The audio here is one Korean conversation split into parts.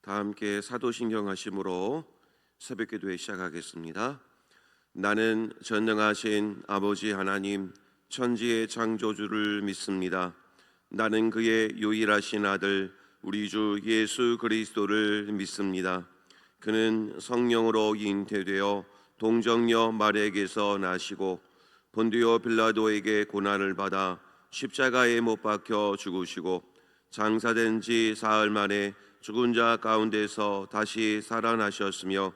다 함께 사도신경 하심으로 새벽기도회 시작하겠습니다. 나는 전능하신 아버지 하나님 천지의 창조주를 믿습니다. 나는 그의 유일하신 아들 우리 주 예수 그리스도를 믿습니다. 그는 성령으로 잉태되어 동정녀 마리아에게서 나시고 본디오 빌라도에게 고난을 받아 십자가에 못 박혀 죽으시고 장사된 지 사흘 만에 죽은 자 가운데서 다시 살아나셨으며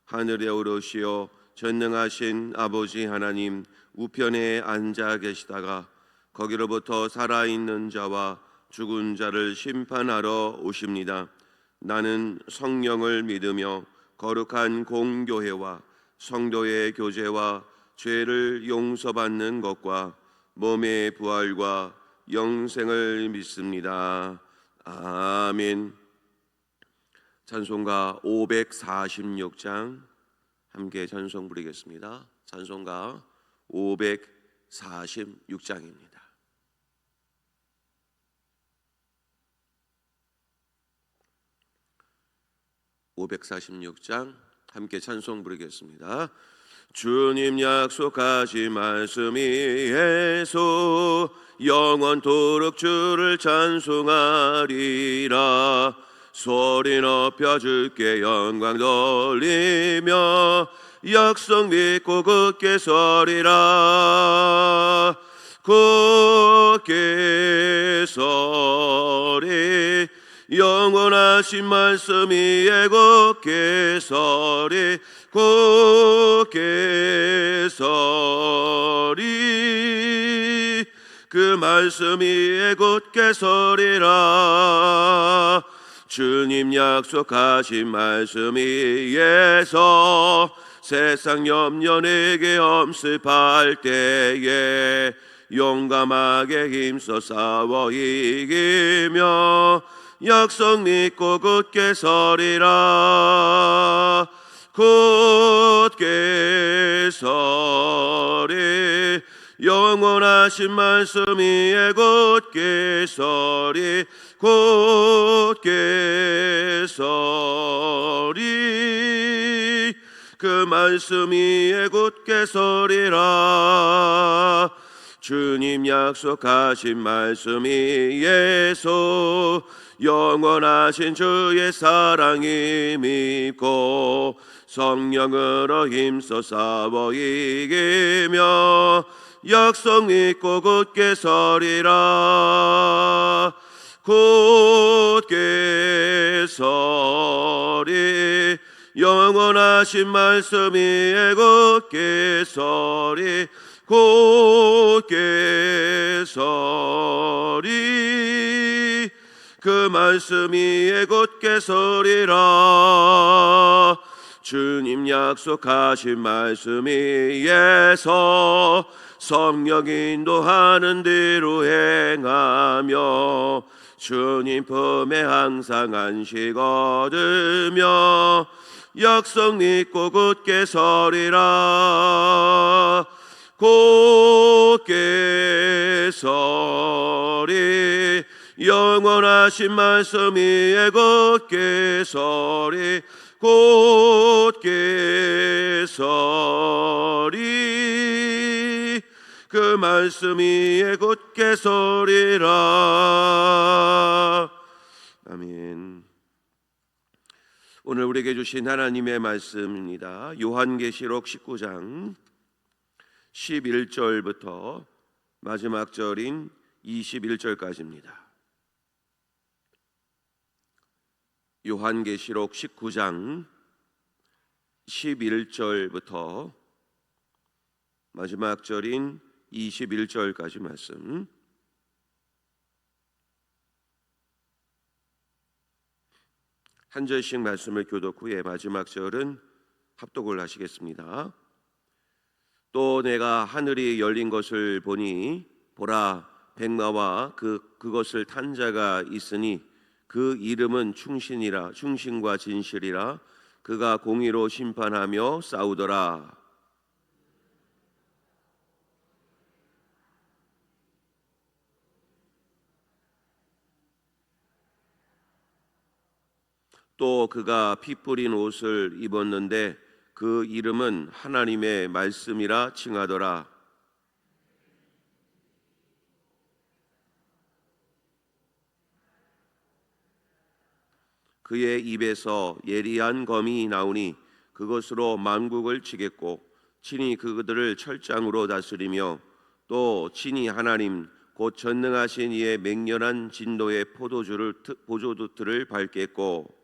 하늘에 오르시어 전능하신 아버지 하나님 우편에 앉아 계시다가 거기로부터 살아있는 자와 죽은 자를 심판하러 오십니다. 나는 성령을 믿으며 거룩한 공교회와 성도의 교제와 죄를 용서받는 것과 몸의 부활과 영생을 믿습니다. 아멘. 찬송가 546장 함께 찬송 부르겠습니다. 찬송가 546장입니다. (546장) 함께 찬송 부르겠습니다. 주님 약속하신 말씀이 예수 영원토록 주를 찬송하리라. 소리 높여 주께 영광 돌리며 약속 믿고 굳게 서리라. 굳게 서리 영원하신 말씀 위에 굳게 서리. 굳게 서리 그 말씀 위에 굳게 서리라. 주님 약속하신 말씀 위에서 세상 염려 내게 엄습할 때에 용감하게 힘써 싸워 이기며 약속 믿고 굳게 서리라. 굳게 서리 영원하신 말씀 위에 굳게 서리. 굳게 서리 그 말씀 위에 굳게 서리라. 주님 약속하신 말씀 위에서 영원하신 주의 사랑이 믿고 성령으로 힘써 싸워 이기며 약속 믿고 굳게 서리라. 굳게 서리 영원하신 말씀 위에 굳게 서리. 굳게 서리 그 말씀 위에 굳게 서리라. 주님 약속하신 말씀 위에서 성령 인도하는 대로 행하며 주님 품에 항상 안식 얻으며 약속 믿고 굳게 서리라. 굳게 서리 영원하신 말씀 위에 굳게 서리. 굳게 서리 그 말씀 위에 굳게 서리라. 아멘. 오늘 우리에게 주신 하나님의 말씀입니다. 요한계시록 19장 11절부터 마지막 절인 21절까지입니다. 요한계시록 19장 11절부터 마지막 절인 21절까지 말씀. 한 절씩 말씀을 교독 후에 마지막 절은 합독을 하시겠습니다. 또 내가 하늘이 열린 것을 보니 보라 백마와 그것을 탄 자가 있으니 그 이름은 충신과 진실이라. 그가 공의로 심판하며 싸우더라. 또 그가 피 뿌린 옷을 입었는데 그 이름은 하나님의 말씀이라 칭하더라. 그의 입에서 예리한 검이 나오니 그것으로 만국을 치겠고 친히 그들을 철장으로 다스리며 또 친히 하나님 곧 전능하신 이의 맹렬한 진노의 보조도트를 밟겠고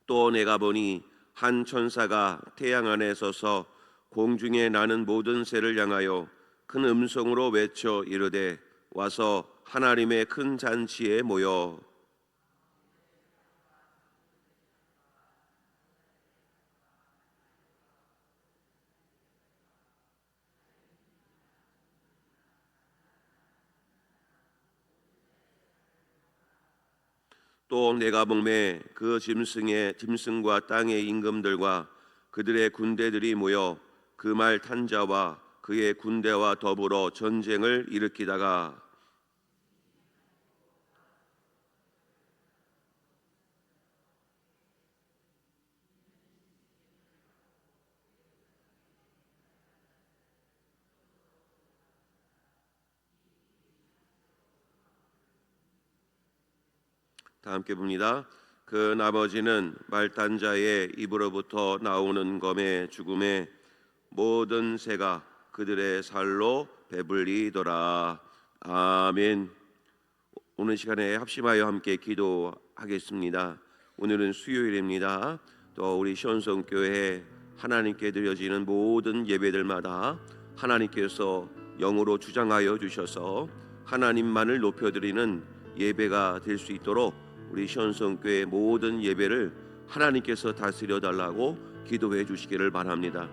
또 내가 보니 한 천사가 태양 안에 서서 공중에 나는 모든 새를 향하여 큰 음성으로 외쳐 이르되 와서 하나님의 큰 잔치에 모여 또 내가 보매 그 짐승과 땅의 임금들과 그들의 군대들이 모여 그 말 탄 자와 그의 군대와 더불어 전쟁을 일으키다가 다 함께 봅니다. 그 나머지는 말단 자의 입으로부터 나오는 검의 죽음에 모든 새가 그들의 살로 배불리더라. 아멘. 오늘 시간에 합심하여 함께 기도하겠습니다. 오늘은 수요일입니다. 또 우리 시온성교회 하나님께 드려지는 모든 예배들마다 하나님께서 영으로 주장하여 주셔서 하나님만을 높여드리는 예배가 될 수 있도록 우리 시온성교회 모든 예배를 하나님께서 다스려 달라고 기도해 주시기를 바랍니다.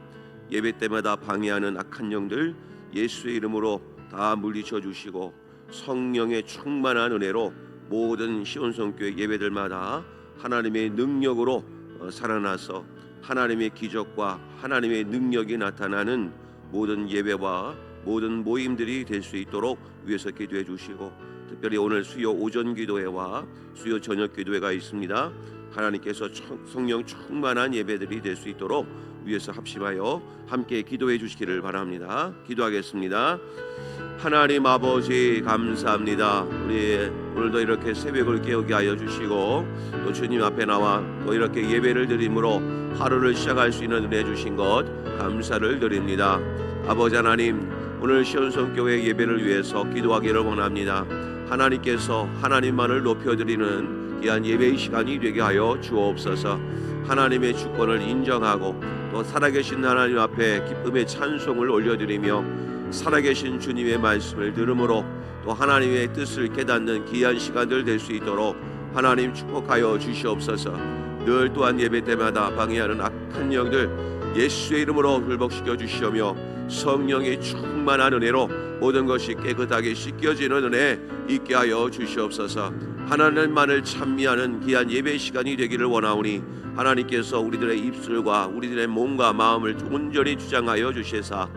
예배 때마다 방해하는 악한 영들 예수의 이름으로 다 물리쳐 주시고 성령의 충만한 은혜로 모든 시온성교회 예배들마다 하나님의 능력으로 살아나서 하나님의 기적과 하나님의 능력이 나타나는 모든 예배와 모든 모임들이 될 수 있도록 위에서 기도해 주시고 특별히 오늘 수요 오전 기도회와 수요 저녁 기도회가 있습니다. 하나님께서 성령 충만한 예배들이 될 수 있도록 위에서 합심하여 함께 기도해 주시기를 바랍니다. 기도하겠습니다. 하나님 아버지 감사합니다. 우리 오늘도 이렇게 새벽을 깨우게 하여 주시고 또 주님 앞에 나와 또 이렇게 예배를 드림으로 하루를 시작할 수 있는 은혜 주신 것 감사를 드립니다. 아버지 하나님, 오늘 시온성교회 예배를 위해서 기도하기를 원합니다. 하나님께서 하나님만을 높여드리는 귀한 예배의 시간이 되게 하여 주옵소서. 하나님의 주권을 인정하고 또 살아계신 하나님 앞에 기쁨의 찬송을 올려드리며 살아계신 주님의 말씀을 들음으로 또 하나님의 뜻을 깨닫는 귀한 시간들 될 수 있도록 하나님 축복하여 주시옵소서. 늘 또한 예배 때마다 방해하는 악한 영들 예수의 이름으로 굴복시켜 주시오며 성령의 충만한 은혜로 모든 것이 깨끗하게 씻겨지는 은혜 있게 하여 주시옵소서. 하나님만을 찬미하는 귀한 예배 시간이 되기를 원하오니 하나님께서 우리들의 입술과 우리들의 몸과 마음을 온전히 주장하여 주시사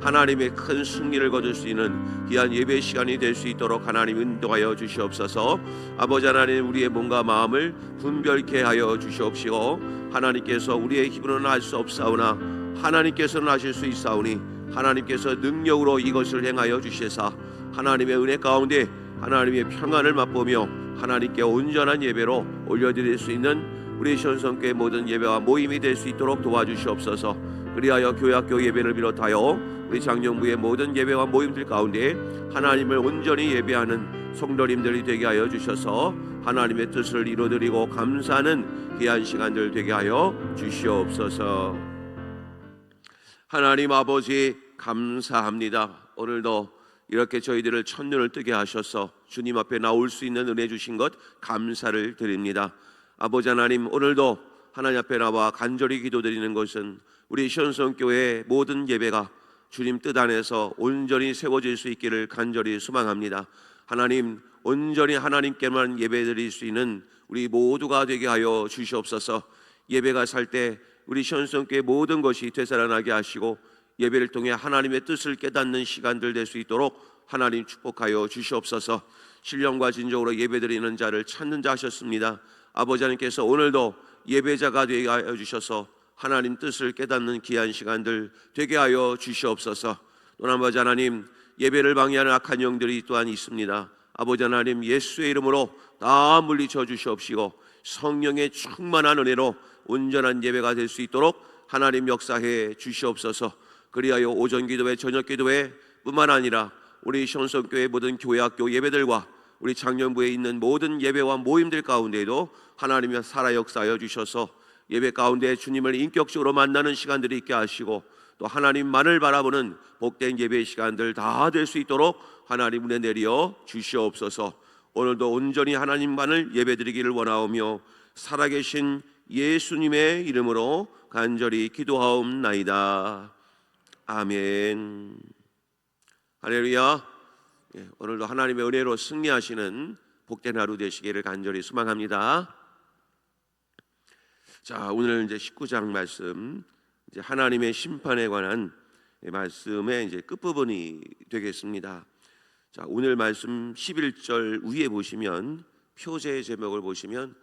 하나님의 큰 승리를 거둘 수 있는 귀한 예배 시간이 될 수 있도록 하나님 인도하여 주시옵소서. 아버지 하나님, 우리의 몸과 마음을 분별케 하여 주시옵시고 하나님께서 우리의 힘으로는 할 수 없사오나 하나님께서는 하실 수 있사오니 하나님께서 능력으로 이것을 행하여 주시사 하나님의 은혜 가운데 하나님의 평안을 맛보며 하나님께 온전한 예배로 올려드릴 수 있는 우리 시온성교회 모든 예배와 모임이 될 수 있도록 도와주시옵소서. 그리하여 교회학교 예배를 비롯하여 우리 장정부의 모든 예배와 모임들 가운데 하나님을 온전히 예배하는 성도님들이 되게 하여 주셔서 하나님의 뜻을 이루어드리고 감사하는 귀한 시간들 되게 하여 주시옵소서. 하나님 아버지 감사합니다. 오늘도 이렇게 저희들을 첫눈을 뜨게 하셔서 주님 앞에 나올 수 있는 은혜 주신 것 감사를 드립니다. 아버지 하나님, 오늘도 하나님 앞에 나와 간절히 기도드리는 것은 우리 시온성교회의 모든 예배가 주님 뜻 안에서 온전히 세워질 수 있기를 간절히 소망합니다. 하나님, 온전히 하나님께만 예배드릴 수 있는 우리 모두가 되게 하여 주시옵소서. 예배가 살 때 우리 시온성교회 모든 것이 되살아나게 하시고 예배를 통해 하나님의 뜻을 깨닫는 시간들 될 수 있도록 하나님 축복하여 주시옵소서. 신령과 진정으로 예배드리는 자를 찾는 자 하셨습니다. 아버지 하나님께서 오늘도 예배자가 되게 하여 주셔서 하나님 뜻을 깨닫는 귀한 시간들 되게 하여 주시옵소서. 또 아버지 하나님, 예배를 방해하는 악한 영들이 또한 있습니다. 아버지 하나님, 예수의 이름으로 다 물리쳐 주시옵시고 성령의 충만한 은혜로 온전한 예배가 될 수 있도록 하나님 역사해 주시옵소서. 그리하여 오전 기도회, 저녁 기도회 뿐만 아니라 우리 시온성교회 모든 교회 학교 예배들과 우리 장년부에 있는 모든 예배와 모임들 가운데에도 하나님이 살아 역사하여 주셔서 예배 가운데 주님을 인격적으로 만나는 시간들이 있게 하시고 또 하나님만을 바라보는 복된 예배의 시간들 다 될 수 있도록 하나님 은혜 내려 주시옵소서. 오늘도 온전히 하나님만을 예배드리기를 원하오며 살아계신 예수님의 이름으로 간절히 기도하옵나이다. 아멘. 할렐루야. 오늘도 하나님의 은혜로 승리하시는 복된 하루 되시기를 간절히 소망합니다. 자, 오늘 이제 19장 말씀, 이제 하나님의 심판에 관한 말씀의 이제 끝부분이 되겠습니다. 자, 오늘 말씀 11절 위에 보시면 표제의 제목을 보시면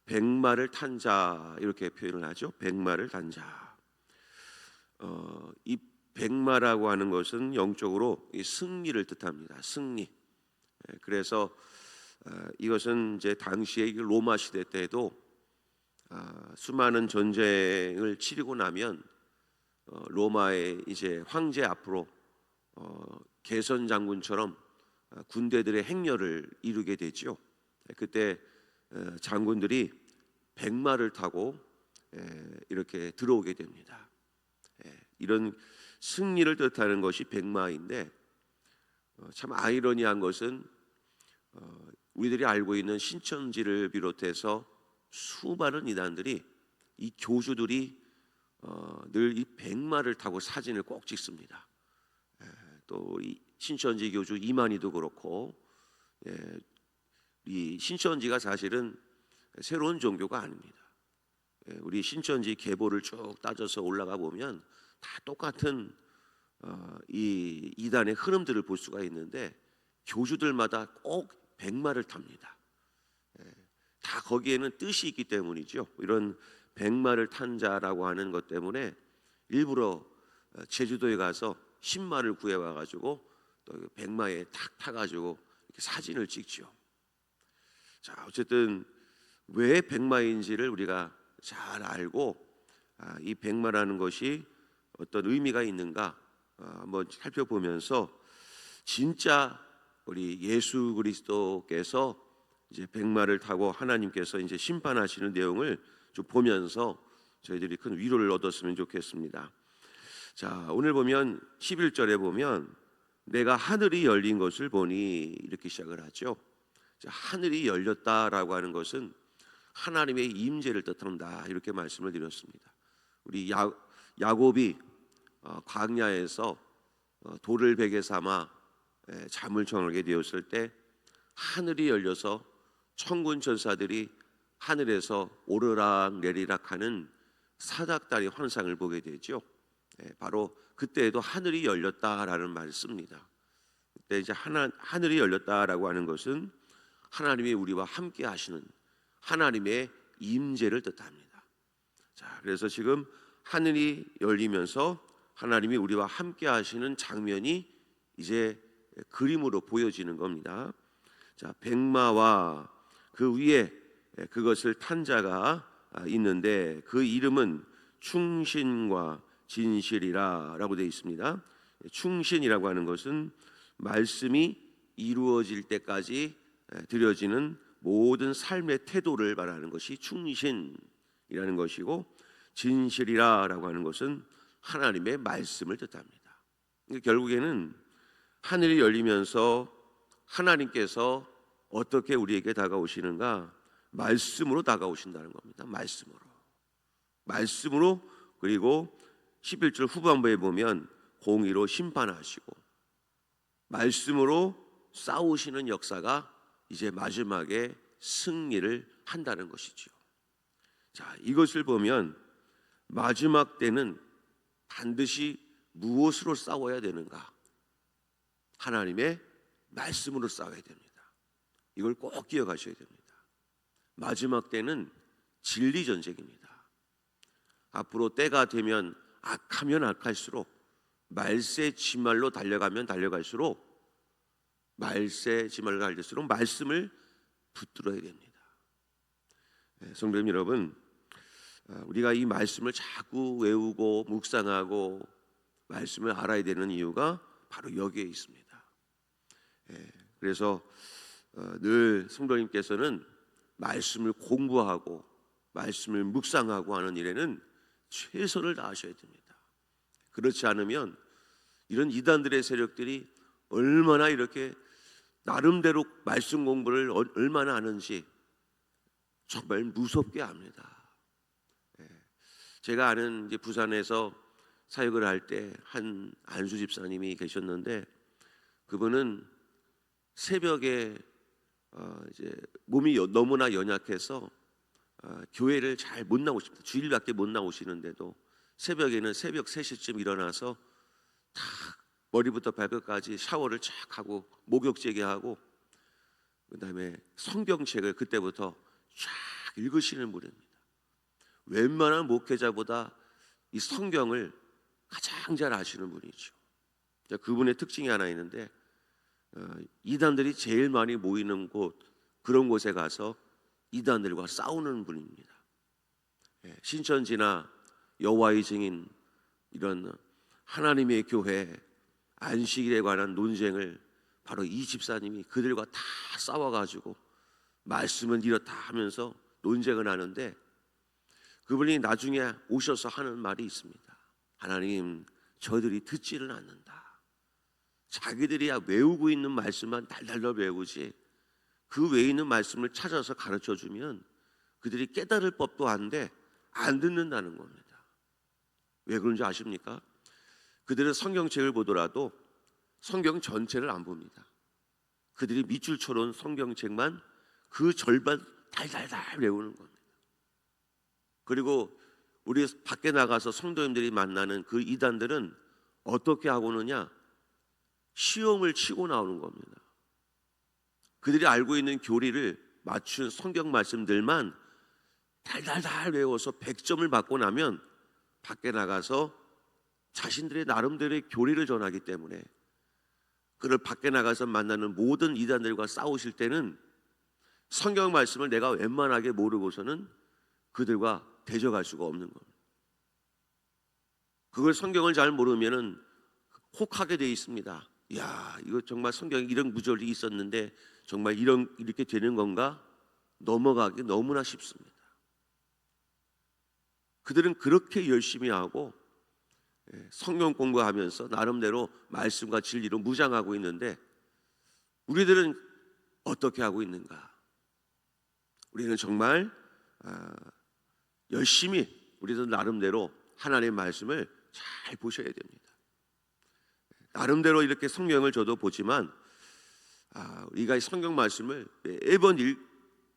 백마를 탄 자 이렇게 표현을 하죠. 백마를 탄 자. 이 백마라고 하는 것은 영적으로 이 승리를 뜻합니다. 승리. 그래서 이것은 이제 당시의 로마 시대 때에도 수많은 전쟁을 치르고 나면 로마의 이제 황제 앞으로 개선 장군처럼 군대들의 행렬을 이루게 되죠. 그때 장군들이 백마를 타고 이렇게 들어오게 됩니다. 이런 승리를 뜻하는 것이 백마인데 참 아이러니한 것은 우리들이 알고 있는 신천지를 비롯해서 수많은 이단들이 이 교주들이 늘 이 백마를 타고 사진을 꼭 찍습니다. 또 이 신천지 교주 이만희도 그렇고, 이 신천지가 사실은 새로운 종교가 아닙니다. 우리 신천지 계보를 쭉 따져서 올라가 보면 다 똑같은 이 이단의 흐름들을 볼 수가 있는데 교주들마다 꼭 백마를 탑니다. 다 거기에는 뜻이 있기 때문이죠. 이런 백마를 탄 자라고 하는 것 때문에 일부러 제주도에 가서 신마를 구해와 가지고 또 백마에 탁 타가지고 이렇게 사진을 찍죠. 자, 어쨌든 왜 백마인지를 우리가 잘 알고 이 백마라는 것이 어떤 의미가 있는가 한번 살펴보면서 진짜 우리 예수 그리스도께서 이제 백마를 타고 하나님께서 이제 심판하시는 내용을 좀 보면서 저희들이 큰 위로를 얻었으면 좋겠습니다. 자, 오늘 보면 11절에 보면 내가 하늘이 열린 것을 보니 이렇게 시작을 하죠. 자, 하늘이 열렸다라고 하는 것은 하나님의 임재를 뜻한다 이렇게 말씀을 드렸습니다. 우리 야곱이 광야에서 돌을 베개 삼아 잠을 청하게 되었을 때 하늘이 열려서 천군 천사들이 하늘에서 오르락 내리락 하는 사닥다리 환상을 보게 되죠. 바로 그때에도 하늘이 열렸다라는 말을 씁니다. 그때 이제 하늘이 열렸다라고 하는 것은 하나님이 우리와 함께 하시는 하나님의 임재를 뜻합니다. 자, 그래서 지금 하늘이 열리면서 하나님이 우리와 함께 하시는 장면이 이제 그림으로 보여지는 겁니다. 자, 백마와 그 위에 그것을 탄 자가 있는데 그 이름은 충신과 진실이라라고 되어 있습니다. 충신이라고 하는 것은 말씀이 이루어질 때까지 드려지는 모든 삶의 태도를 말하는 것이 충신이라는 것이고, 진실이라고 하는 것은 하나님의 말씀을 뜻합니다. 결국에는 하늘이 열리면서 하나님께서 어떻게 우리에게 다가오시는가? 말씀으로 다가오신다는 겁니다. 말씀으로. 그리고 11절 후반부에 보면 공의로 심판하시고 말씀으로 싸우시는 역사가 이제 마지막에 승리를 한다는 것이죠. 자, 이것을 보면 마지막 때는 반드시 무엇으로 싸워야 되는가? 하나님의 말씀으로 싸워야 됩니다. 이걸 꼭 기억하셔야 됩니다. 마지막 때는 진리 전쟁입니다. 앞으로 때가 되면 악하면 악할수록, 말세 지말로 달려가면 달려갈수록, 말세 지말로 달릴수록 말씀을 붙들어야 됩니다. 성도님 여러분, 우리가 이 말씀을 자꾸 외우고 묵상하고 말씀을 알아야 되는 이유가 바로 여기에 있습니다. 그래서 늘 성도님께서는 말씀을 공부하고 말씀을 묵상하고 하는 일에는 최선을 다하셔야 됩니다. 그렇지 않으면 이런 이단들의 세력들이 얼마나 이렇게 나름대로 말씀 공부를 얼마나 하는지 정말 무섭게 합니다. 제가 아는 이제 부산에서 사역을 할 때 한 안수 집사님이 계셨는데, 그분은 새벽에 이제 몸이 너무나 연약해서 교회를 잘 못 나오십니다. 주일밖에 못 나오시는데도 새벽에는 새벽 3시쯤 일어나서 다 머리부터 발끝까지 샤워를 쫙 하고 목욕제게 하고 그다음에 성경책을 그때부터 쫙 읽으시는 분입니다. 웬만한 목회자보다 이 성경을 가장 잘 아시는 분이죠. 그분의 특징이 하나 있는데, 이단들이 제일 많이 모이는 곳, 그런 곳에 가서 이단들과 싸우는 분입니다. 신천지나 여호와의 증인, 이런 하나님의 교회, 안식일에 관한 논쟁을 바로 이 집사님이 그들과 다 싸워가지고 말씀은 이렇다 하면서 논쟁을 하는데, 그분이 나중에 오셔서 하는 말이 있습니다. 하나님, 저들이 듣지를 않는다. 자기들이 외우고 있는 말씀만 달달달 외우지 그 외에 있는 말씀을 찾아서 가르쳐주면 그들이 깨달을 법도 한데 안 듣는다는 겁니다. 왜 그런지 아십니까? 그들은 성경책을 보더라도 성경 전체를 안 봅니다. 그들이 밑줄 쳐놓은 성경책만 그 절반 달달달 외우는 겁니다. 그리고 우리 밖에 나가서 성도님들이 만나는 그 이단들은 어떻게 하고 오느냐? 시험을 치고 나오는 겁니다. 그들이 알고 있는 교리를 맞춘 성경 말씀들만 달달달 외워서 100점을 받고 나면 밖에 나가서 자신들의 나름대로의 교리를 전하기 때문에, 그를 밖에 나가서 만나는 모든 이단들과 싸우실 때는 성경 말씀을 내가 웬만하게 모르고서는 그들과 대적할 수가 없는 겁니다. 그걸 성경을 잘 모르면은 혹하게 돼 있습니다. 야, 이거 정말 성경에 이런 구절이 있었는데 정말 이렇게 되는 건가? 넘어가기 너무나 쉽습니다. 그들은 그렇게 열심히 하고 성경 공부하면서 나름대로 말씀과 진리로 무장하고 있는데, 우리들은 어떻게 하고 있는가? 우리는 정말 열심히 우리들 나름대로 하나님의 말씀을 잘 보셔야 됩니다. 나름대로 이렇게 성경을 저도 보지만 우리가 이 성경 말씀을 매번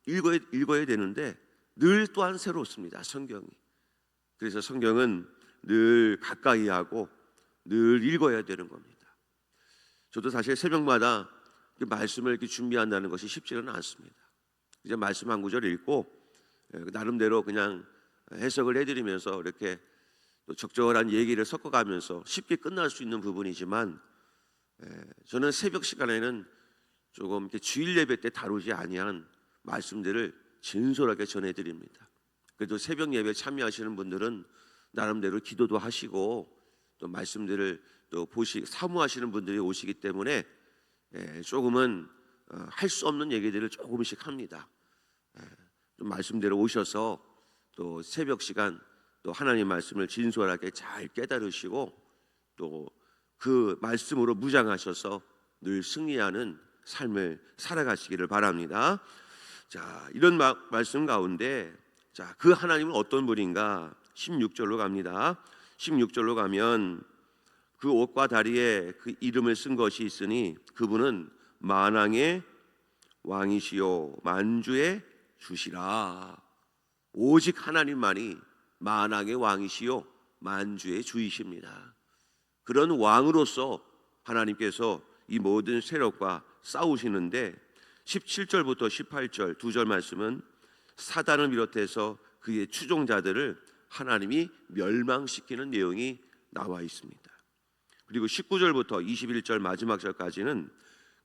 읽어야 되는데 늘 또한 새롭습니다, 성경이. 그래서 성경은 늘 가까이 하고 늘 읽어야 되는 겁니다. 저도 사실 새벽마다 말씀을 이렇게 준비한다는 것이 쉽지는 않습니다. 이제 말씀 한 구절 읽고 나름대로 그냥 해석을 해드리면서 이렇게 또 적절한 얘기를 섞어가면서 쉽게 끝날 수 있는 부분이지만, 저는 새벽 시간에는 조금 이렇게 주일 예배 때 다루지 아니한 말씀들을 진솔하게 전해드립니다. 그래도 새벽 예배 참여하시는 분들은 나름대로 기도도 하시고 또 말씀들을 또 사모하시는 분들이 오시기 때문에 조금은 할 수 없는 얘기들을 조금씩 합니다. 좀 말씀대로 오셔서 또 새벽 시간 또 하나님 말씀을 진솔하게 잘 깨달으시고 또 그 말씀으로 무장하셔서 늘 승리하는 삶을 살아가시기를 바랍니다. 자, 이런 말씀 가운데 그 하나님은 어떤 분인가? 16절로 갑니다. 16절로 가면 그 옷과 다리에 그 이름을 쓴 것이 있으니 그분은 만왕의 왕이시요 만주의 주시라. 오직 하나님만이 만왕의 왕이시요 만주의 주이십니다. 그런 왕으로서 하나님께서 이 모든 세력과 싸우시는데 17절부터 18절 두 절 말씀은 사단을 비롯해서 그의 추종자들을 하나님이 멸망시키는 내용이 나와 있습니다. 그리고 19절부터 21절 마지막 절까지는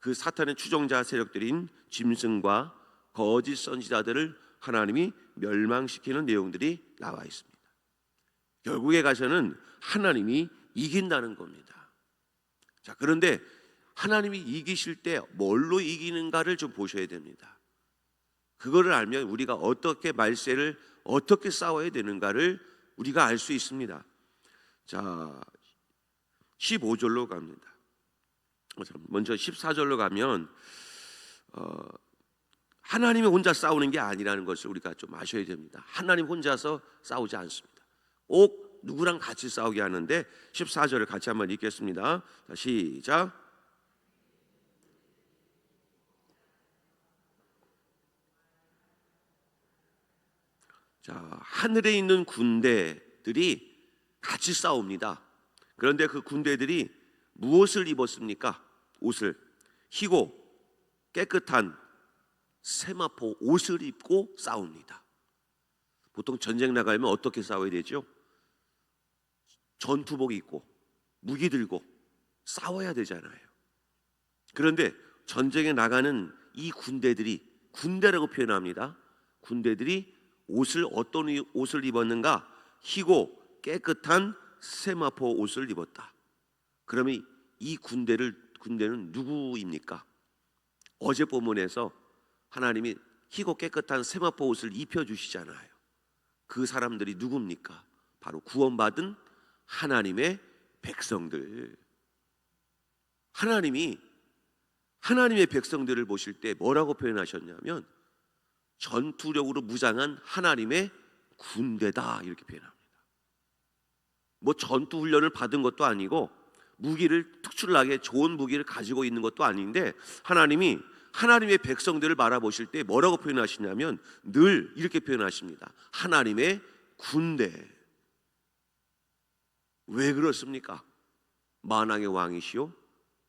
그 사탄의 추종자 세력들인 짐승과 거짓 선지자들을 하나님이 멸망시키는 내용들이 나와 있습니다. 결국에 가서는 하나님이 이긴다는 겁니다. 자, 그런데 하나님이 이기실 때 뭘로 이기는가를 좀 보셔야 됩니다. 그거를 알면 우리가 어떻게 말세를 어떻게 싸워야 되는가를 우리가 알 수 있습니다. 자, 15절로 갑니다. 먼저 14절로 가면 하나님이 혼자 싸우는 게 아니라는 것을 우리가 좀 아셔야 됩니다. 하나님 혼자서 싸우지 않습니다. 꼭 누구랑 같이 싸우게 하는데 14절을 같이 한번 읽겠습니다. 자, 시작. 자, 하늘에 있는 군대들이 같이 싸웁니다. 그런데 그 군대들이 무엇을 입었습니까? 옷을 희고 깨끗한 세마포 옷을 입고 싸웁니다. 보통 전쟁 나가면 어떻게 싸워야 되죠? 전투복 입고 무기 들고 싸워야 되잖아요. 그런데 전쟁에 나가는 이 군대들이, 군대라고 표현합니다. 군대들이 어떤 옷을 입었는가? 희고 깨끗한 세마포 옷을 입었다. 그러면 이 군대는 누구입니까? 어제 본문에서 하나님이 희고 깨끗한 세마포 옷을 입혀주시잖아요. 그 사람들이 누굽니까? 바로 구원받은 하나님의 백성들. 하나님이 하나님의 백성들을 보실 때 뭐라고 표현하셨냐면 전투력으로 무장한 하나님의 군대다, 이렇게 표현합니다. 뭐 전투 훈련을 받은 것도 아니고 무기를 특출나게 좋은 무기를 가지고 있는 것도 아닌데 하나님이 하나님의 백성들을 바라보실 때 뭐라고 표현하시냐면 늘 이렇게 표현하십니다. 하나님의 군대. 왜 그렇습니까? 만왕의 왕이시오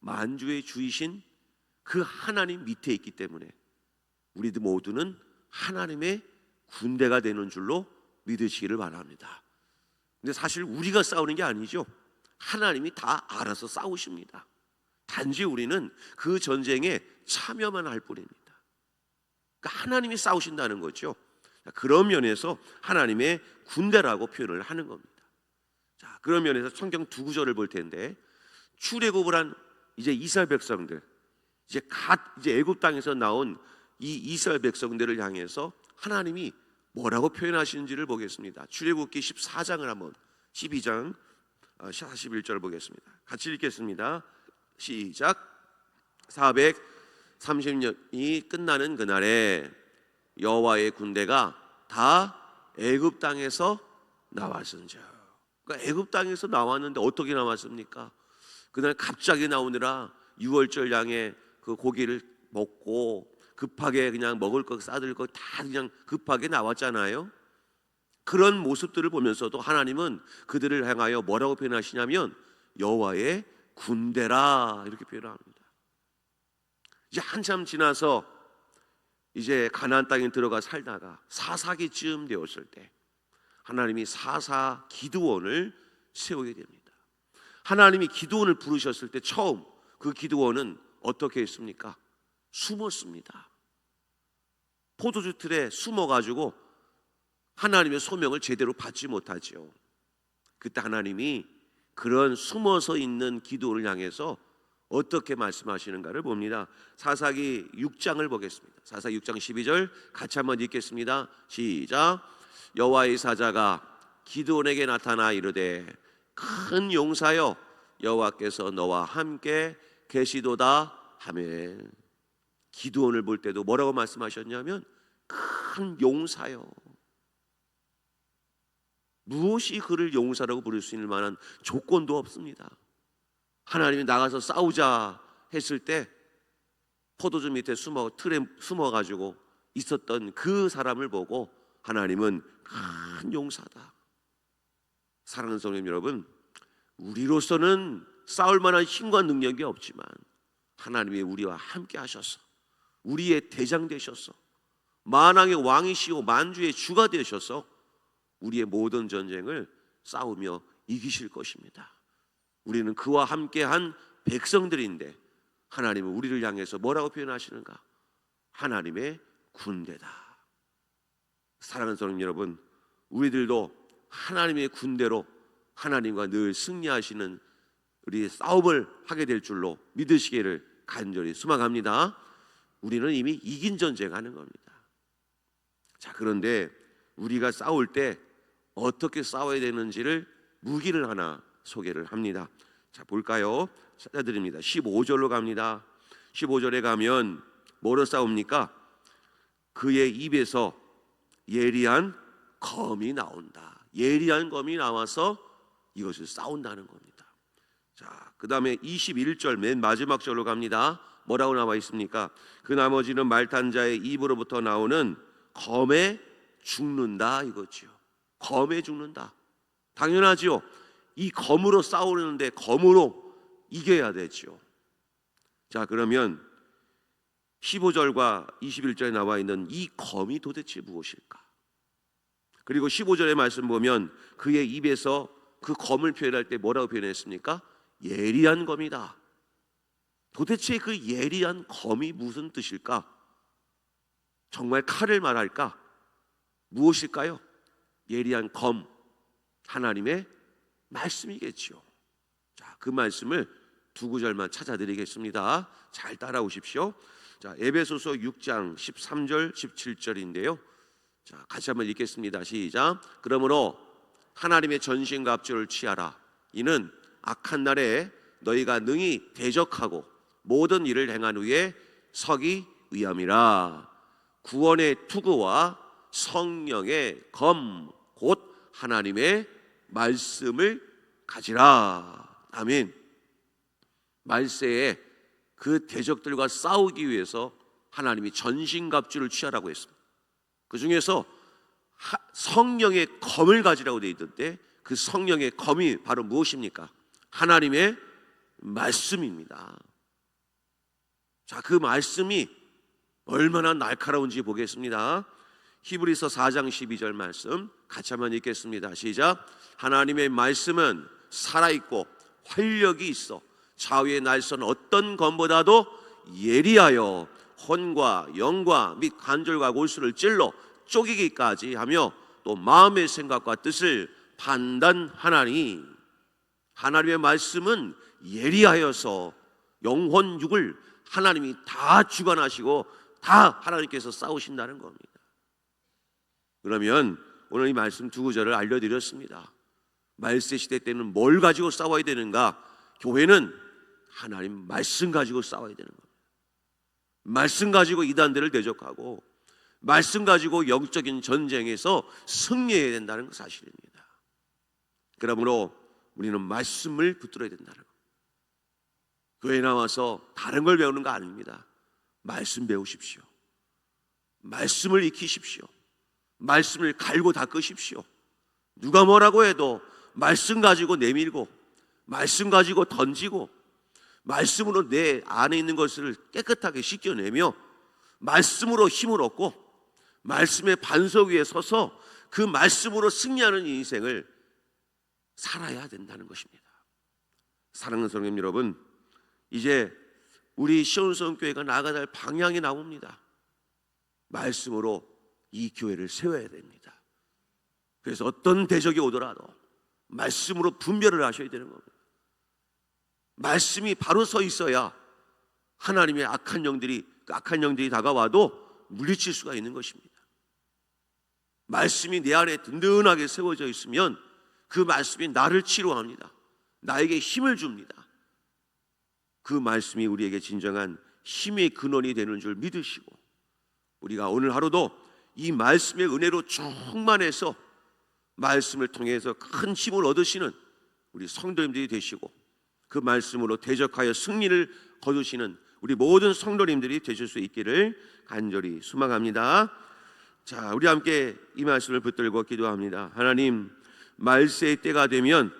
만주의 주이신 그 하나님 밑에 있기 때문에 우리들 모두는 하나님의 군대가 되는 줄로 믿으시기를 바랍니다. 근데 사실 우리가 싸우는 게 아니죠. 하나님이 다 알아서 싸우십니다. 단지 우리는 그 전쟁에 참여만 할 뿐입니다. 그러니까 하나님이 싸우신다는 거죠. 그런 면에서 하나님의 군대라고 표현을 하는 겁니다. 자, 그런 면에서 성경 두 구절을 볼 텐데 출애굽을 한 이제 이스라엘 백성들, 이제 애굽 땅에서 나온 이 이스라엘 백성들을 향해서 하나님이 뭐라고 표현하시는지를 보겠습니다. 출애굽기 14장을 한번 12장 41절을 보겠습니다. 같이 읽겠습니다. 시작. 430년이 끝나는 그날에 여호와의 군대가 다 애굽 땅에서 나왔은즉. 그러니까 애굽 땅에서 나왔는데 어떻게 나왔습니까? 그날 갑자기 나오느라 유월절 양의 그 고기를 먹고 급하게 그냥 먹을 거 싸들 거 다 그냥 급하게 나왔잖아요. 그런 모습들을 보면서도 하나님은 그들을 향하여 뭐라고 표현하시냐면 여호와의 군대라, 이렇게 표현합니다. 이제 한참 지나서 이제 가나안 땅에 들어가 살다가 사사기쯤 되었을 때 하나님이 사사 기드온을 세우게 됩니다. 하나님이 기드온을 부르셨을 때 처음 그 기드온은 어떻게 했습니까? 숨었습니다. 포도주 틀에 숨어가지고 하나님의 소명을 제대로 받지 못하죠. 그때 하나님이 그런 숨어서 있는 기도를 향해서 어떻게 말씀하시는가를 봅니다. 사사기 6장을 보겠습니다. 사사기 6장 12절 같이 한번 읽겠습니다. 시작. 여호와의 사자가 기드온에게 나타나 이르되 큰 용사여 여호와께서 너와 함께 계시도다 하매. 기드온을 볼 때도 뭐라고 말씀하셨냐면 큰 용사요. 무엇이 그를 용사라고 부를 수 있는 만한 조건도 없습니다. 하나님이 나가서 싸우자 했을 때 포도주 밑에 틀에 숨어가지고 있었던 그 사람을 보고 하나님은 큰 용사다. 사랑하는 성도님 여러분, 우리로서는 싸울 만한 힘과 능력이 없지만 하나님이 우리와 함께 하셔서 우리의 대장 되셔서 만왕의 왕이시오 만주의 주가 되셔서 우리의 모든 전쟁을 싸우며 이기실 것입니다. 우리는 그와 함께한 백성들인데 하나님은 우리를 향해서 뭐라고 표현하시는가? 하나님의 군대다. 사랑하는 성도 여러분, 우리들도 하나님의 군대로 하나님과 늘 승리하시는 우리의 싸움을 하게 될 줄로 믿으시기를 간절히 소망합니다. 우리는 이미 이긴 전쟁하는 겁니다. 자, 그런데 우리가 싸울 때 어떻게 싸워야 되는지를 무기를 하나 소개를 합니다. 자, 볼까요? 찾아드립니다. 15절로 갑니다. 15절에 가면 뭐로 싸웁니까? 그의 입에서 예리한 검이 나온다. 예리한 검이 나와서 이것을 싸운다는 겁니다. 자, 그 다음에 21절 맨 마지막 절로 갑니다. 뭐라고 나와 있습니까? 그 나머지는 말탄 자의 입으로부터 나오는 검에 죽는다 이거지요. 검에 죽는다. 당연하죠. 이 검으로 싸우는데 검으로 이겨야 되죠. 자, 그러면 15절과 21절에 나와 있는 이 검이 도대체 무엇일까? 그리고 15절의 말씀 보면 그의 입에서 그 검을 표현할 때 뭐라고 표현했습니까? 예리한 검이다. 도대체 그 예리한 검이 무슨 뜻일까? 정말 칼을 말할까? 무엇일까요? 예리한 검, 하나님의 말씀이겠죠. 자, 그 말씀을 두 구절만 찾아드리겠습니다. 잘 따라오십시오. 자, 에베소서 6장 13절 17절인데요. 자, 같이 한번 읽겠습니다. 시작. 그러므로 하나님의 전신과 합주를 취하라. 이는 악한 날에 너희가 능히 대적하고 모든 일을 행한 후에 서기 위함이라. 구원의 투구와 성령의 검 곧 하나님의 말씀을 가지라. 아멘. 말세에 그 대적들과 싸우기 위해서 하나님이 전신갑주를 취하라고 했습니다. 그 중에서 성령의 검을 가지라고 되어 있던데 그 성령의 검이 바로 무엇입니까? 하나님의 말씀입니다. 자, 그 말씀이 얼마나 날카로운지 보겠습니다. 히브리서 4장 12절 말씀 같이 한번 읽겠습니다. 시작. 하나님의 말씀은 살아있고 활력이 있어 좌우의 날선 어떤 검보다도 예리하여 혼과 영과 및 관절과 골수를 찔러 쪼개기까지 하며 또 마음의 생각과 뜻을 판단하나니. 하나님의 말씀은 예리하여서 영혼 육을 하나님이 다 주관하시고 다 하나님께서 싸우신다는 겁니다. 그러면 오늘 이 말씀 두 구절을 알려드렸습니다. 말세 시대 때는 뭘 가지고 싸워야 되는가? 교회는 하나님 말씀 가지고 싸워야 되는 겁니다. 말씀 가지고 이단들을 대적하고 말씀 가지고 영적인 전쟁에서 승리해야 된다는 사실입니다. 그러므로 우리는 말씀을 붙들어야 된다는 겁니다. 교회에 나와서 다른 걸 배우는 거 아닙니다. 말씀 배우십시오. 말씀을 익히십시오. 말씀을 갈고 닦으십시오. 누가 뭐라고 해도 말씀 가지고 내밀고 말씀 가지고 던지고 말씀으로 내 안에 있는 것을 깨끗하게 씻겨내며 말씀으로 힘을 얻고 말씀의 반석 위에 서서 그 말씀으로 승리하는 인생을 살아야 된다는 것입니다. 사랑하는 성도 여러분, 이제 우리 시온성교회가 나아가야 할 방향이 나옵니다. 말씀으로 이 교회를 세워야 됩니다. 그래서 어떤 대적이 오더라도 말씀으로 분별을 하셔야 되는 겁니다. 말씀이 바로 서 있어야 하나님의 악한 영들이 다가와도 물리칠 수가 있는 것입니다. 말씀이 내 안에 든든하게 세워져 있으면 그 말씀이 나를 치료합니다. 나에게 힘을 줍니다. 그 말씀이 우리에게 진정한 힘의 근원이 되는 줄 믿으시고 우리가 오늘 하루도 이 말씀의 은혜로 충만해서 말씀을 통해서 큰 힘을 얻으시는 우리 성도님들이 되시고 그 말씀으로 대적하여 승리를 거두시는 우리 모든 성도님들이 되실 수 있기를 간절히 소망합니다. 자, 우리 함께 이 말씀을 붙들고 기도합니다. 하나님, 말세의 때가 되면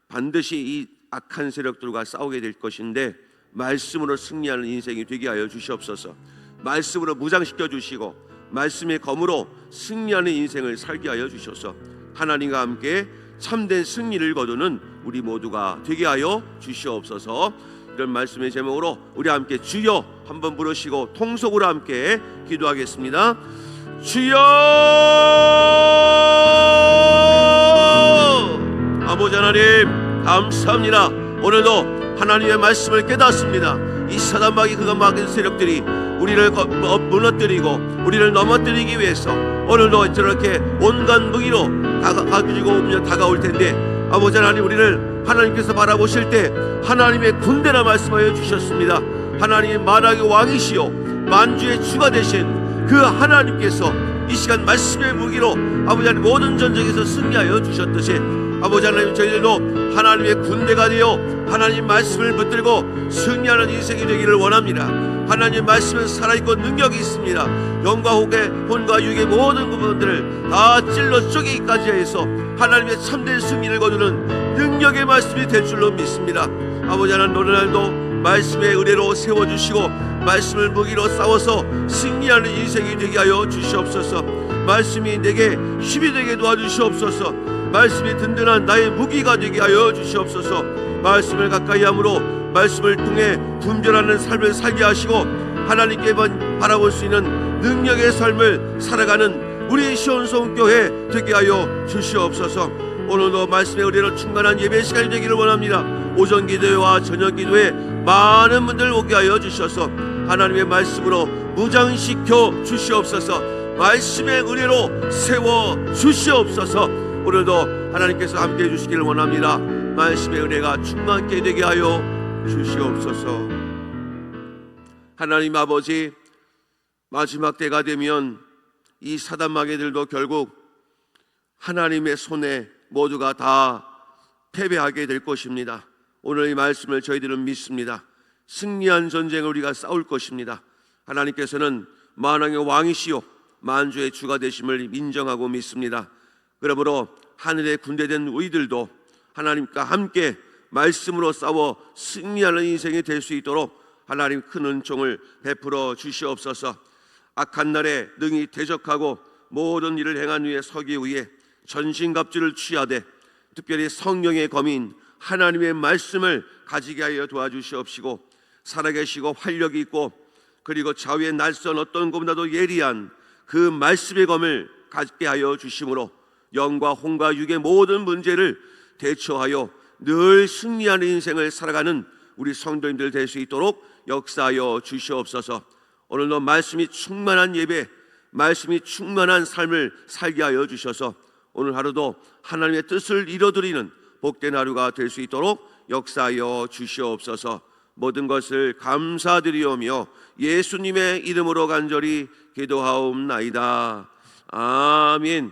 반드시 이 악한 세력들과 싸우게 될 것인데 말씀으로 승리하는 인생이 되게 하여 주시옵소서. 말씀으로 무장시켜 주시고 말씀의 검으로 승리하는 인생을 살게 하여 주셔서 하나님과 함께 참된 승리를 거두는 우리 모두가 되게 하여 주시옵소서. 이런 말씀의 제목으로 우리 함께 주여 한번 부르시고 통속으로 함께 기도하겠습니다. 주여! 아버지 하나님 감사합니다. 오늘도 하나님의 말씀을 깨닫습니다. 이 사단마귀 그가 막은 세력들이 우리를 무너뜨리고 우리를 넘어뜨리기 위해서 오늘도 저렇게 온갖 무기로 가지고 다가올 텐데, 아버지 하나님 우리를 하나님께서 바라보실 때 하나님의 군대라 말씀하여 주셨습니다. 하나님의 만왕의 왕이시요 만주의 주가 되신 그 하나님께서 이 시간 말씀의 무기로 아버지 하나님 모든 전쟁에서 승리하여 주셨듯이 아버지 하나님 저희들도 하나님의 군대가 되어 하나님 말씀을 붙들고 승리하는 인생이 되기를 원합니다. 하나님 말씀은 살아있고 능력이 있습니다. 영과 혼과 육의 모든 부분들을 다 찔러 쪼개기까지 해서 하나님의 참된 승리를 거두는 능력의 말씀이 될 줄로 믿습니다. 아버지 하나님 오늘날도 말씀의 의뢰로 세워주시고 말씀을 무기로 싸워서 승리하는 인생이 되게 하여 주시옵소서. 말씀이 내게 힘이 되게 도와주시옵소서. 말씀이 든든한 나의 무기가 되게 하여 주시옵소서. 말씀을 가까이 함으로 말씀을 통해 분별하는 삶을 살게 하시고 하나님께 바라볼 수 있는 능력의 삶을 살아가는 우리 시온성교회 되게 하여 주시옵소서. 오늘도 말씀의 의뢰로 충만한 예배 시간이 되기를 원합니다. 오전 기도회와 저녁 기도회 많은 분들 오게 하여 주셔서 하나님의 말씀으로 무장시켜 주시옵소서. 말씀의 의뢰로 세워 주시옵소서. 오늘도 하나님께서 함께해 주시기를 원합니다. 말씀의 은혜가 충만케 되게 하여 주시옵소서. 하나님 아버지, 마지막 때가 되면 이 사단마귀들도 결국 하나님의 손에 모두가 다 패배하게 될 것입니다. 오늘 이 말씀을 저희들은 믿습니다. 승리한 전쟁을 우리가 싸울 것입니다. 하나님께서는 만왕의 왕이시요 만주의 주가 되심을 인정하고 믿습니다. 그러므로 하늘의 군대된 우리들도 하나님과 함께 말씀으로 싸워 승리하는 인생이 될 수 있도록 하나님 큰 은총을 베풀어 주시옵소서. 악한 날에 능히 대적하고 모든 일을 행한 후에 서기 위해 전신갑주를 취하되 특별히 성령의 검인 하나님의 말씀을 가지게 하여 도와주시옵시고 살아계시고 활력이 있고 그리고 좌우의 날선 어떤 것보다도 예리한 그 말씀의 검을 갖게 하여 주심으로 영과 혼과 육의 모든 문제를 대처하여 늘 승리하는 인생을 살아가는 우리 성도님들 될 수 있도록 역사하여 주시옵소서. 오늘도 말씀이 충만한 예배, 말씀이 충만한 삶을 살게 하여 주셔서 오늘 하루도 하나님의 뜻을 이뤄드리는 복된 하루가 될 수 있도록 역사하여 주시옵소서. 모든 것을 감사드리오며 예수님의 이름으로 간절히 기도하옵나이다. 아멘.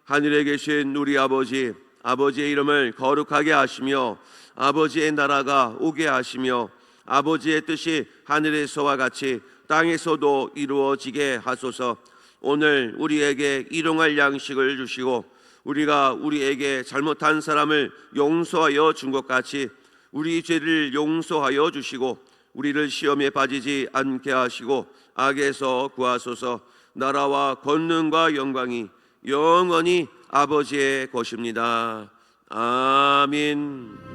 하늘에 계신 우리 아버지, 아버지의 이름을 거룩하게 하시며 아버지의 나라가 오게 하시며 아버지의 뜻이 하늘에서와 같이 땅에서도 이루어지게 하소서. 오늘 우리에게 일용할 양식을 주시고 우리가 우리에게 잘못한 사람을 용서하여 준 것 같이 우리 죄를 용서하여 주시고 우리를 시험에 빠지지 않게 하시고 악에서 구하소서. 나라와 권능과 영광이 영원히 아버지의 것입니다. 아멘.